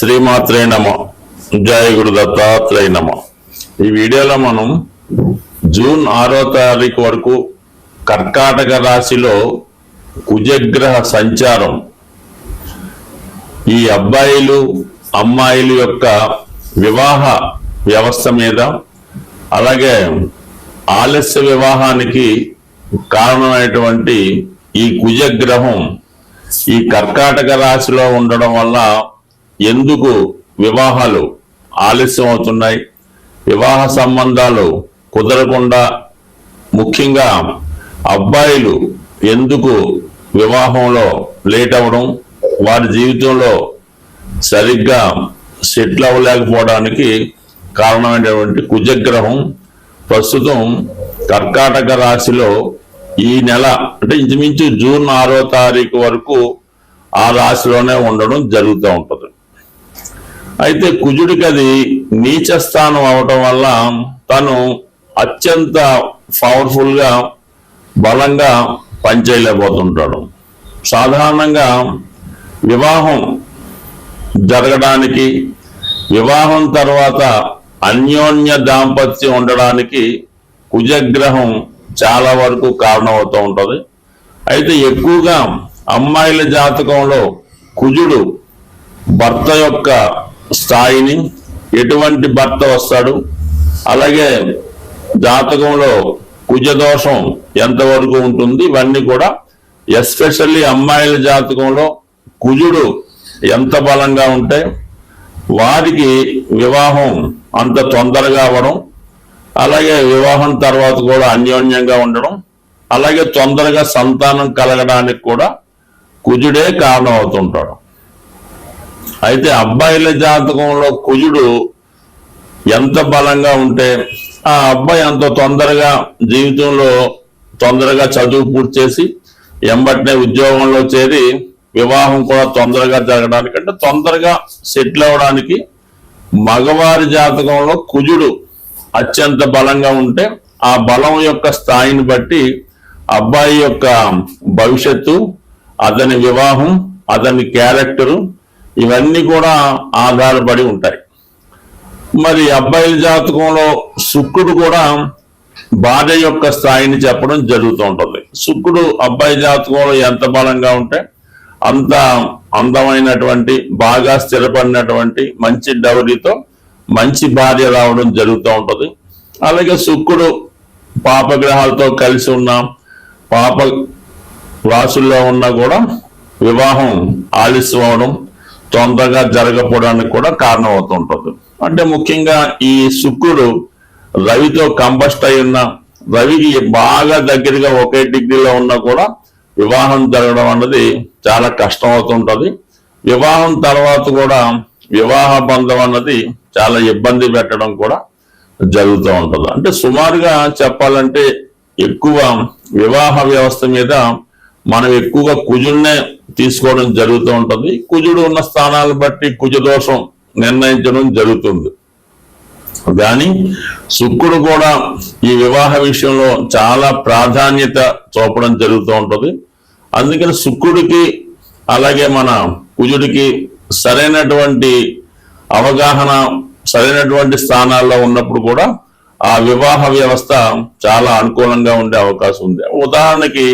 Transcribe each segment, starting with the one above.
శ్రీమాత్రే నమ. జయ గురు దత్తాత్రేయ నమ. ఈ వీడియోలో మనం జూన్ 6వ తారీఖు వరకు కర్కాటక రాశిలో కుజగ్రహ సంచారం ఈ అబ్బాయిలు అమ్మాయిల యొక్క వివాహ వ్యవస్థ మీద, అలాగే ఆలస్య వివాహానికి కారణమైనటువంటి ఈ కుజగ్రహం ఈ కర్కాటక రాశిలో ఉండడం వల్ల ఎందుకు వివాహాలు ఆలస్యం అవుతున్నాయి, వివాహ సంబంధాలు కుదరకుండా, ముఖ్యంగా అబ్బాయిలు ఎందుకు వివాహంలో లేట్ అవ్వడం, వారి జీవితంలో సరిగ్గా సెటిల్ అవ్వలేకపోవడానికి కారణమైనటువంటి కుజగ్రహం ప్రస్తుతం కర్కాటక రాశిలో ఈ నెల అంటే ఇంచుమించు జూన్ 6వ తారీఖు వరకు ఆ రాశిలోనే ఉండడం జరుగుతూ ఉంటుంది. అయితే కుజుడికి అది నీచ స్థానం అవటం వల్ల తను అత్యంత పవర్ఫుల్ గా బలంగా పనిచేయలేకపోతుంటాడు. సాధారణంగా వివాహం జరగడానికి, వివాహం తర్వాత అన్యోన్య దాంపత్యం ఉండడానికి కుజగ్రహం చాలా వరకు కారణమవుతూ ఉంటుంది. అయితే ఎక్కువగా అమ్మాయిల జాతకంలో కుజుడు భర్త యొక్క స్థాయిని, ఎటువంటి భర్త వస్తాడు, అలాగే జాతకంలో కుజదోషం ఎంతవరకు ఉంటుంది, ఇవన్నీ కూడా ఎస్పెషల్లీ అమ్మాయిల జాతకంలో కుజుడు ఎంత బలంగా ఉంటే వారికి వివాహం అంత తొందరగా అవ్వడం, అలాగే వివాహం తర్వాత కూడా అన్యోన్యంగా ఉండడం, అలాగే తొందరగా సంతానం కలగడానికి కూడా కుజుడే కారణం అవుతుంటాడు. అయితే అబ్బాయిల జాతకంలో కుజుడు ఎంత బలంగా ఉంటే ఆ అబ్బాయి అంత తొందరగా జీవితంలో తొందరగా చదువు పూర్తి చేసి ఎంబటినే ఉద్యోగంలో చేరి వివాహం కూడా తొందరగా జరగడానికి, అంటే తొందరగా సెటిల్ అవ్వడానికి మగవారి జాతకంలో కుజుడు అత్యంత బలంగా ఉంటే ఆ బలం యొక్క స్థాయిని బట్టి అబ్బాయి యొక్క భవిష్యత్తు, అతని వివాహం, అతని క్యారెక్టరు ఇవన్నీ కూడా ఆధారపడి ఉంటాయి. మరి అబ్బాయిల జాతకంలో శుక్రుడు కూడా భార్య యొక్క స్థాయిని చెప్పడం జరుగుతూ ఉంటుంది. శుక్రుడు అబ్బాయి జాతకంలో ఎంత బలంగా ఉంటే అంత అందమైనటువంటి, బాగా స్థిరపడినటువంటి మంచి డౌరీతో మంచి భార్య రావడం జరుగుతూ ఉంటుంది. అలాగే శుక్రుడు పాపగ్రహాలతో కలిసి ఉన్న, పాప రాశుల్లో ఉన్నా కూడా వివాహం ఆలస్యం అవడం, తొందరగా జరగకపోవడానికి కూడా కారణం అవుతుంటుంది. అంటే ముఖ్యంగా ఈ శుక్రుడు రవితో కంబస్ట్ అయి ఉన్న, రవికి బాగా దగ్గరగా ఒకే డిగ్రీలో ఉన్నా కూడా వివాహం జరగడం అన్నది చాలా కష్టం అవుతుంటది. వివాహం తర్వాత కూడా వివాహ బంధం అన్నది చాలా ఇబ్బంది పెట్టడం కూడా జరుగుతూ ఉంటుంది. అంటే సుమారుగా చెప్పాలంటే ఎక్కువ వివాహ వ్యవస్థ మీద మనం ఎక్కువగా కుజుడినే తీసుకోవడం జరుగుతూ ఉంటుంది. కుజుడు ఉన్న స్థానాలను బట్టి కుజదోషం నిర్ణయించడం జరుగుతుంది. కానీ శుక్రుడు కూడా ఈ వివాహ విషయంలో చాలా ప్రాధాన్యత చూపడం జరుగుతూ ఉంటుంది. అందుకని శుక్రుడికి అలాగే మన కుజుడికి సరైనటువంటి అవగాహన, సరైనటువంటి స్థానాల్లో ఉన్నప్పుడు కూడా ఆ వివాహ వ్యవస్థ చాలా అనుకూలంగా ఉండే అవకాశం ఉంది. ఉదాహరణకి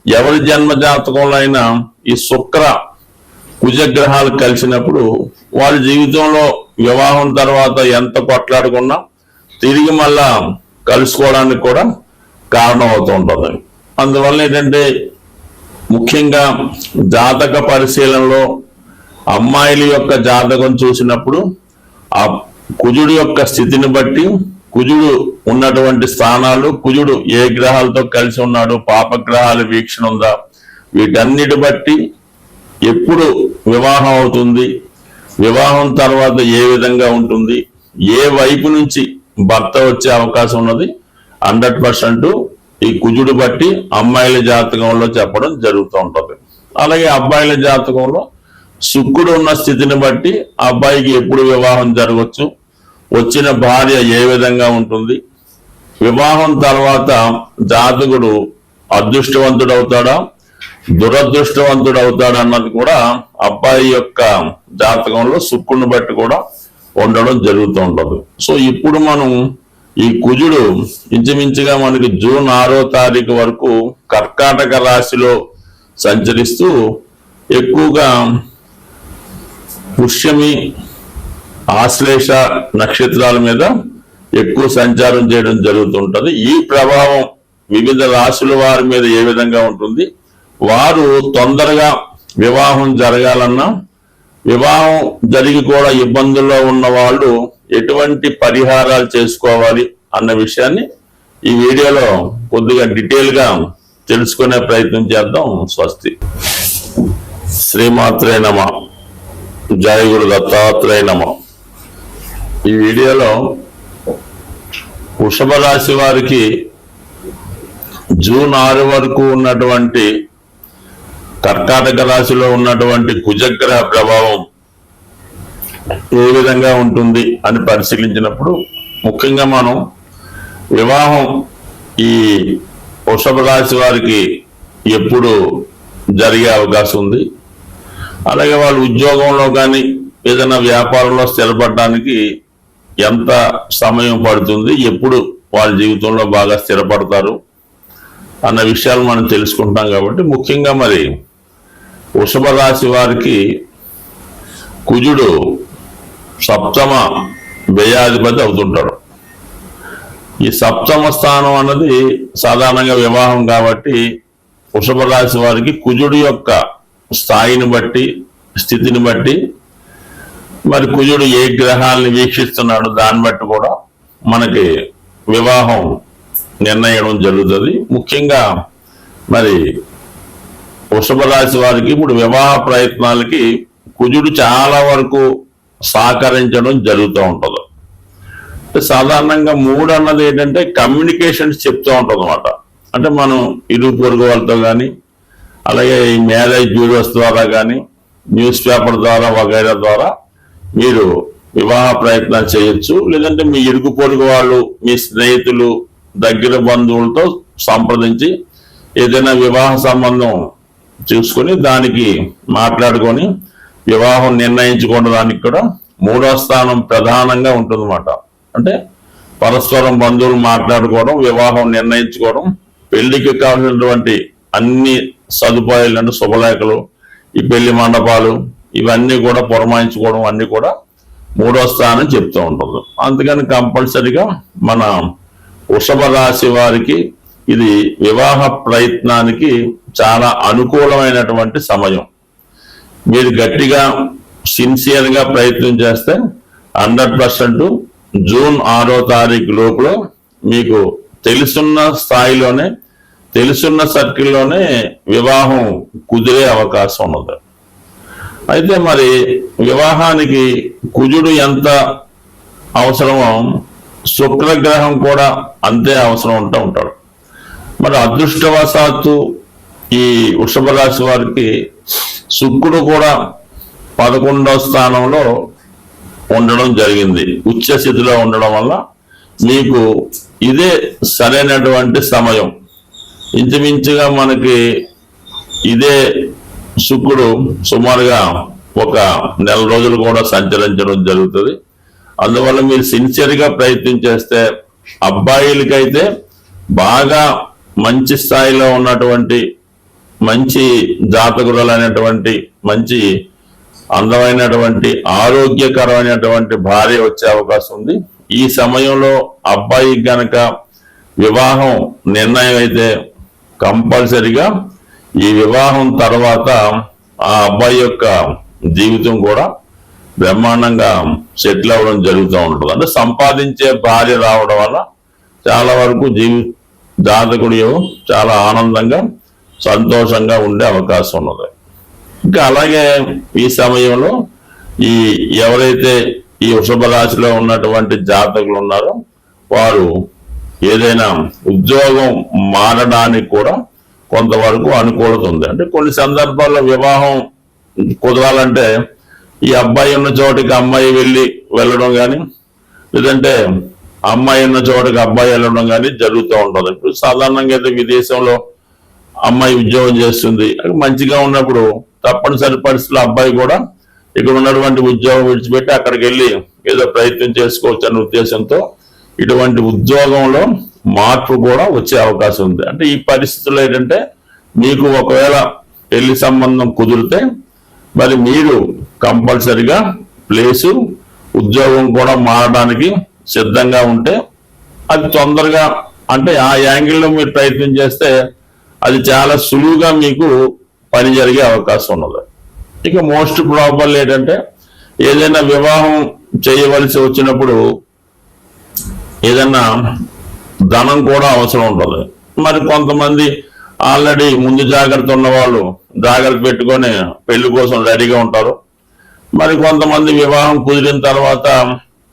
ఎవరి జన్మ జాతకంలో అయినా ఈ శుక్ర కుజగ్రహాలు కలిసినప్పుడు వారి జీవితంలో వివాహం తర్వాత ఎంత కొట్లాడుకున్నా తిరిగి మళ్ళా కలుసుకోవడానికి కూడా కారణం అవుతూ ఉంటుంది. అందువల్ల ఏంటంటే ముఖ్యంగా జాతక పరిశీలనలో అమ్మాయిల యొక్క జాతకం చూసినప్పుడు ఆ కుజుడు యొక్క స్థితిని బట్టి, కుజుడు ఉన్నటువంటి స్థానాలు, కుజుడు ఏ గ్రహాలతో కలిసి ఉన్నాడు, పాపగ్రహాల వీక్షణ ఉందా, వీటన్నిటి బట్టి ఎప్పుడు వివాహం అవుతుంది, వివాహం తర్వాత ఏ విధంగా ఉంటుంది, ఏ వైపు నుంచి భర్త వచ్చే అవకాశం ఉన్నది 100% ఈ కుజుడు బట్టి అమ్మాయిల జాతకంలో చెప్పడం జరుగుతూ ఉంటుంది. అలాగే అబ్బాయిల జాతకంలో శుక్రుడు ఉన్న స్థితిని బట్టి అబ్బాయికి ఎప్పుడు వివాహం జరగవచ్చు, వచ్చిన భార్య ఏ విధంగా ఉంటుంది, వివాహం తర్వాత జాతకుడు అదృష్టవంతుడవుతాడా, దురదృష్టవంతుడు అవుతాడు అన్నది కూడా అబ్బాయి యొక్క జాతకంలో శుక్రుని బట్టి కూడా ఉండడం జరుగుతూ ఉంటుంది. సో ఇప్పుడు మనం ఈ కుజుడు ఇంచుమించుగా మనకి జూన్ 6వ తారీఖు వరకు కర్కాటక రాశిలో సంచరిస్తూ ఎక్కువగా పుష్యమి ఆశ్లేష నక్షత్రాల మీద ఎక్కువ సంచారం చేయడం జరుగుతుంటది. ఈ ప్రభావం వివిధ రాశుల వారి మీద ఏ విధంగా ఉంటుంది, వారు తొందరగా వివాహం జరగాలన్నా వివాహం జరిగి కూడా ఇబ్బందుల్లో ఉన్న వాళ్ళు ఎటువంటి పరిహారాలు చేసుకోవాలి అన్న విషయాన్ని ఈ వీడియోలో కొద్దిగా డీటెయిల్ గా తెలుసుకునే ప్రయత్నం చేద్దాం. స్వస్తి. శ్రీమాత్రే నమః. జయ గురు దత్తాత్రేయ నమః. ఈ వీడియోలో వృషభ రాశి వారికి జూన్ 6 వరకు ఉన్నటువంటి కర్కాటక రాశిలో ఉన్నటువంటి కుజగ్రహ ప్రభావం ఏ విధంగా ఉంటుంది అని పరిశీలించినప్పుడు ముఖ్యంగా మనం వివాహం ఈ వృషభ రాశి వారికి ఎప్పుడు జరిగే అవకాశం ఉంది, అలాగే వాళ్ళు ఉద్యోగంలో కానీ ఏదైనా వ్యాపారంలో స్థిరపడడానికి ఎంత సమయం పడుతుంది, ఎప్పుడు వాళ్ళ జీవితంలో బాగా స్థిరపడతారు అన్న విషయాలు మనం తెలుసుకుంటాం. కాబట్టి ముఖ్యంగా మరి వృషభ రాశి వారికి కుజుడు సప్తమ వ్యయాధిపతి అవుతుంటాడు. ఈ సప్తమ స్థానం అన్నది సాధారణంగా వివాహం కాబట్టి వృషభ రాశి వారికి కుజుడు యొక్క స్థాయిని బట్టి స్థితిని బట్టి మరి కుజుడు ఏ గ్రహాలని వీక్షిస్తున్నాడు దాన్ని బట్టి కూడా మనకి వివాహం నిర్ణయం జరుగుతుంది. ముఖ్యంగా మరి వృషభ రాశి వారికి ఇప్పుడు వివాహ ప్రయత్నాలకి కుజుడు చాలా వరకు సహకరించడం జరుగుతూ ఉంటుంది. సాధారణంగా 3 అన్నది ఏంటంటే కమ్యూనికేషన్స్ చెప్తూ ఉంటుంది అన్నమాట. అంటే మనం ఇరుగు పొరుగు వాళ్ళతో కానీ అలాగే ఈ మ్యారేజ్ బ్యూరోస్ ద్వారా కానీ న్యూస్ పేపర్ ద్వారా వగైరా ద్వారా మీరు వివాహ ప్రయత్నాలు చేయొచ్చు. లేదంటే మీ ఇరుగు పొరుగు వాళ్ళు, మీ స్నేహితులు, దగ్గర బంధువులతో సంప్రదించి ఏదైనా వివాహ సంబంధం చూసుకొని దానికి మాట్లాడుకొని వివాహం నిర్ణయించుకోవడానికి కూడా 3వ స్థానం ప్రధానంగా ఉంటుందన్నమాట. అంటే పరస్పరం బంధువులు మాట్లాడుకోవడం, వివాహం నిర్ణయించుకోవడం, పెళ్లికి కావాల్సినటువంటి అన్ని సదుపాయాలు అంటే శుభలేఖలు, ఈ పెళ్లి మండపాలు ఇవన్నీ కూడా పురమాయించుకోవడం అన్ని కూడా 3వ స్థానం చెప్తూ ఉంటుంది. అందుకని కంపల్సరిగా మన వృషభ రాశి వారికి ఇది వివాహ ప్రయత్నానికి చాలా అనుకూలమైనటువంటి సమయం. మీరు గట్టిగా సిన్సియర్గా ప్రయత్నం చేస్తే 100% జూన్ 6వ తారీఖు లోపల మీకు తెలుసున్న స్థాయిలోనే తెలుసున్న సర్కిల్లోనే వివాహం కుదిరే అవకాశం ఉన్నది. అయితే మరి వివాహానికి కుజుడు ఎంత అవసరమో శుక్రగ్రహం కూడా అంతే అవసరం ఉంటాడు. మరి అదృష్టవశాత్తు ఈ వృషభ రాశి వారికి శుక్రుడు కూడా 11వ స్థానంలో ఉండడం జరిగింది. ఉచ్చ స్థితిలో ఉండడం వల్ల మీకు ఇదే సరైనటువంటి సమయం. ఇంచుమించుగా మనకి ఇదే శుక్రుడు సుమారుగా ఒక నెల రోజులు కూడా సంచరించడం జరుగుతుంది. అందువల్ల మీరు సిన్సియర్గా ప్రయత్నం చేస్తే అబ్బాయిలకైతే బాగా మంచి స్థాయిలో ఉన్నటువంటి మంచి జాతకురాలైనటువంటి మంచి అందమైనటువంటి ఆరోగ్యకరమైనటువంటి భార్య వచ్చే అవకాశం ఉంది. ఈ సమయంలో అబ్బాయి గనక వివాహం నిర్ణయం అయితే కంపల్సరిగా ఈ వివాహం తర్వాత ఆ అబ్బాయి యొక్క జీవితం కూడా బ్రహ్మాండంగా సెటిల్ అవ్వడం జరుగుతూ ఉంటుంది. అంటే సంపాదించే భార్య రావడం వల్ల చాలా వరకు జాతకుడు చాలా ఆనందంగా సంతోషంగా ఉండే అవకాశం ఉన్నది. ఇంకా అలాగే ఈ సమయంలో ఈ ఎవరైతే ఈ వృషభ రాశిలో ఉన్నటువంటి జాతకులు ఉన్నారో వారు ఏదైనా ఉద్యోగం మారడానికి కూడా కొంతవరకు అనుకూలత ఉంది. అంటే కొన్ని సందర్భాల్లో వివాహం కుదరాలంటే ఈ అబ్బాయి ఉన్న చోటికి అమ్మాయి వెళ్ళడం కానీ లేదంటే అమ్మాయి ఉన్న చోటికి అబ్బాయి వెళ్ళడం కానీ జరుగుతూ ఉంటుంది. ఇప్పుడు సాధారణంగా అయితే విదేశంలో అమ్మాయి ఉద్యోగం చేస్తుంది, మంచిగా ఉన్నప్పుడు తప్పనిసరి పరిస్థితుల్లో అబ్బాయి కూడా ఇక్కడ ఉన్నటువంటి ఉద్యోగం విడిచిపెట్టి అక్కడికి వెళ్ళి ఏదో ప్రయత్నం చేసుకోవచ్చు అనే ఉద్దేశంతో ఇటువంటి ఉద్యోగంలో మార్పు కూడా వచ్చే అవకాశం ఉంది. అంటే ఈ పరిస్థితుల్లో ఏంటంటే మీకు ఒకవేళ పెళ్లి సంబంధం కుదిరితే మరి మీరు కంపల్సరిగా ప్లేసు ఉద్యోగం కూడా మారడానికి సిద్ధంగా ఉంటే అది తొందరగా, అంటే ఆ యాంగిల్లో మీరు ప్రయత్నం చేస్తే అది చాలా సులువుగా మీకు పని జరిగే అవకాశం ఉన్నది. ఇక మోస్ట్ ప్రాబబుల్ ఏంటంటే ఏదైనా వివాహం చేయవలసి వచ్చినప్పుడు ఏదైనా ధనం కూడా అవసరం ఉంటుంది. మరి కొంతమంది ఆల్రెడీ ముందు జాగ్రత్త ఉన్న వాళ్ళు జాగ్రత్త పెట్టుకొని పెళ్లి కోసం రెడీగా ఉంటారు. మరి కొంతమంది వివాహం కుదిరిన తర్వాత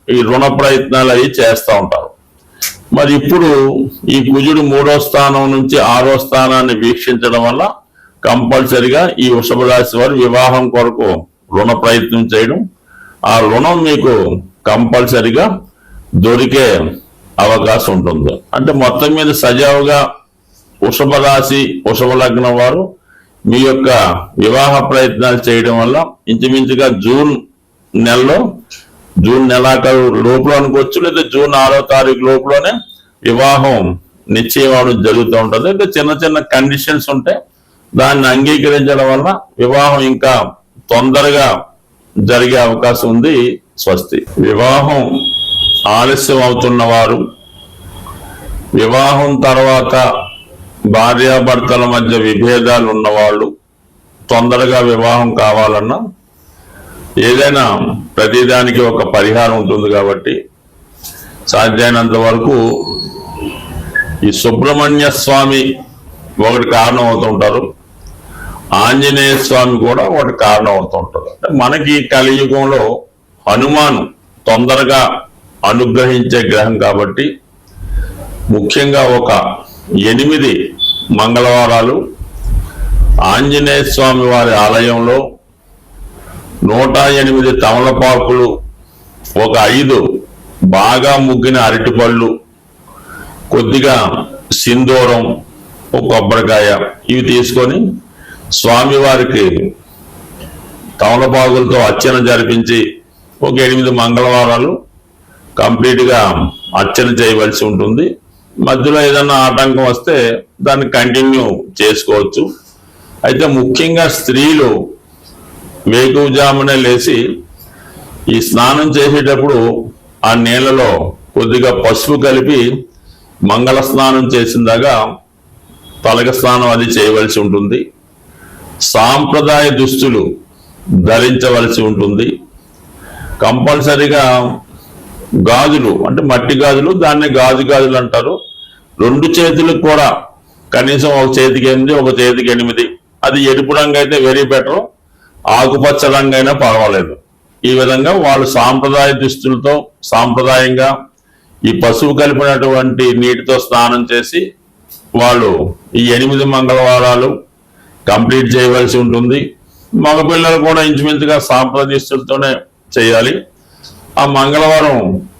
ఈ రుణ ప్రయత్నాలు అవి చేస్తూ ఉంటారు. మరి ఇప్పుడు ఈ కుజుడు 3వ స్థానం నుంచి 6వ స్థానాన్ని వీక్షించడం వల్ల కంపల్సరిగా ఈ వృషభ రాశి వారు వివాహం కొరకు రుణ ప్రయత్నం చేయడం, ఆ రుణం మీకు కంపల్సరిగా దొరికే అవకాశం ఉంటుంది. అంటే మొత్తం మీద సజావుగా వృషభ రాశి వృషభ లగ్నం వారు మీ యొక్క వివాహ ప్రయత్నాలు చేయడం వల్ల ఇంచుమించుగా జూన్ నెలాఖరు లోపల అనుకోవచ్చు, లేదా జూన్ 6వ తారీఖు లోపలనే వివాహం నిశ్చయం అవడం జరుగుతూ ఉంటుంది. అంటే చిన్న చిన్న కండిషన్స్ ఉంటాయి, దాన్ని అంగీకరించడం వల్ల వివాహం ఇంకా తొందరగా జరిగే అవకాశం ఉంది. స్వస్తి. వివాహం ఆలస్యం అవుతున్న వారు, వివాహం తర్వాత భార్యాభర్తల మధ్య విభేదాలు ఉన్నవాళ్ళు, తొందరగా వివాహం కావాలన్నా ఏదైనా ప్రతిదానికి ఒక పరిహారం ఉంటుంది కాబట్టి సాధ్యమైనంత వరకు ఈ సుబ్రహ్మణ్య స్వామి ఒకటి కారణం అవుతుంటారు, ఆంజనేయ స్వామి కూడా ఒకటి కారణం అవుతుంటారు. అంటే మనకి కలియుగంలో హనుమాను తొందరగా అనుగ్రహించే గ్రహం కాబట్టి ముఖ్యంగా ఒక 8 మంగళవారాలు ఆంజనేయ స్వామి వారి ఆలయంలో 108 తమలపాకులు, ఒక 5 బాగా ముగ్గిన అరటిపళ్ళు, కొద్దిగా సింధూరం, ఒక కొబ్బరికాయ ఇవి తీసుకొని స్వామివారికి తమలపాకులతో అర్చన జరిపించి ఒక 8 మంగళవారాలు కంప్లీట్గా అర్చన చేయవలసి ఉంటుంది. మధ్యలో ఏదైనా ఆటంకం వస్తే దాన్ని కంటిన్యూ చేసుకోవచ్చు. అయితే ముఖ్యంగా స్త్రీలు వేకువజామునే లేచి ఈ స్నానం చేసేటప్పుడు ఆ నీళ్ళలో కొద్దిగా పసుపు కలిపి మంగళ స్నానం చేసిందాగా తలక స్నానం అది చేయవలసి ఉంటుంది. సాంప్రదాయ దుస్తులు ధరించవలసి ఉంటుంది. కంపల్సరిగా గాజులు, అంటే మట్టి గాజులు, దాన్ని గాజులు అంటారు. 2 చేతులకు కూడా కనీసం ఒక చేతికి 8, ఒక చేతికి 8, అది ఎరుపు రంగు అయితే వెరీ బెటర్, ఆకుపచ్చ రంగు అయినా పర్వాలేదు. ఈ విధంగా వాళ్ళు సాంప్రదాయ దుస్తులతో సాంప్రదాయంగా ఈ పసుపు కలిపినటువంటి నీటితో స్నానం చేసి వాళ్ళు ఈ 8 మంగళవారాలు కంప్లీట్ చేయవలసి ఉంటుంది. మగపిల్లలు కూడా ఇంచుమించుగా సాంప్రదాయ దుస్తులతోనే చేయాలి. ఆ మంగళవారం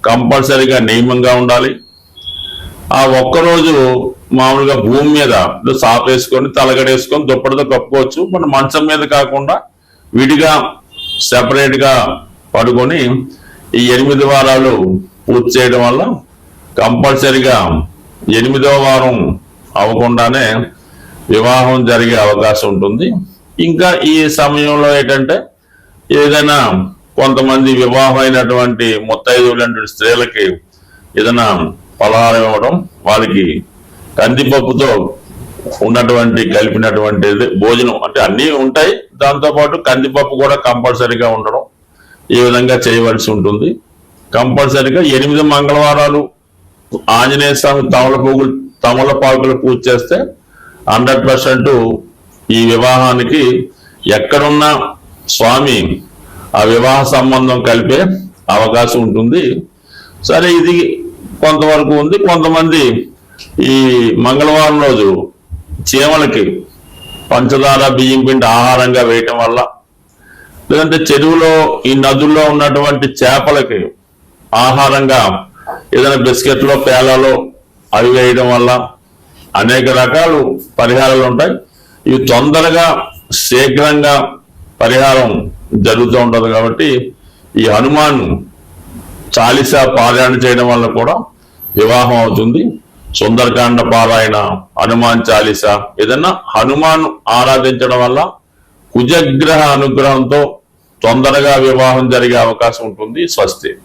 కంపల్సరిగా నియమంగా ఉండాలి. ఆ ఒక్కరోజు మామూలుగా భూమి మీద సాపేసుకొని తలగడేసుకొని దుప్పటితో కప్పుకోవచ్చు. మన మంచం మీద కాకుండా విడిగా సెపరేట్ గా పడుకొని ఈ 8 వారాలు పూర్తి చేయడం వల్ల కంపల్సరిగా 8వ వారం అవ్వకుండానే వివాహం జరిగే అవకాశం ఉంటుంది. ఇంకా ఈ సమయంలో ఏంటంటే ఏదైనా కొంతమంది వివాహమైనటువంటి ముత్తైదువులంటి స్త్రీలకి ఏదైనా పలహారం ఇవ్వడం, వాళ్ళకి కందిపప్పుతో ఉన్నటువంటి కలిపినటువంటి భోజనం, అంటే అన్నీ ఉంటాయి, దాంతోపాటు కందిపప్పు కూడా కంపల్సరీగా ఉండడం, ఈ విధంగా చేయవలసి ఉంటుంది. కంపల్సరీగా 8 మంగళవారాలు ఆంజనేయ స్వామి తమలపాకులు పూజ చేస్తే 100% ఈ వివాహానికి ఎక్కడున్నా స్వామి ఆ వివాహ సంబంధం కలిపే అవకాశం ఉంటుంది. సరే, ఇది కొంతవరకు ఉంది. కొంతమంది ఈ మంగళవారం రోజు చీమలకి పంచదార బియ్యం పిండి ఆహారంగా వేయటం వల్ల, లేదంటే చెరువులో ఈ నదుల్లో ఉన్నటువంటి చేపలకి ఆహారంగా ఏదైనా బిస్కెట్లో పేలాలో అవి వేయడం వల్ల, అనేక రకాలు పరిహారాలు ఉంటాయి. ఇవి తొందరగా శీఘ్రంగా పరిహారం జరుగుతూ ఉంటుంది. కాబట్టి ఈ హనుమాన్ చాలీసా పారాయణ చేయడం వల్ల కూడా వివాహం అవుతుంది. సుందరకాండ పారాయణ, హనుమాన్ చాలీసా, ఏదన్నా హనుమాన్ ఆరాధించడం వల్ల కుజగ్రహ అనుగ్రహంతో తొందరగా వివాహం జరిగే అవకాశం ఉంటుంది. స్వస్తి.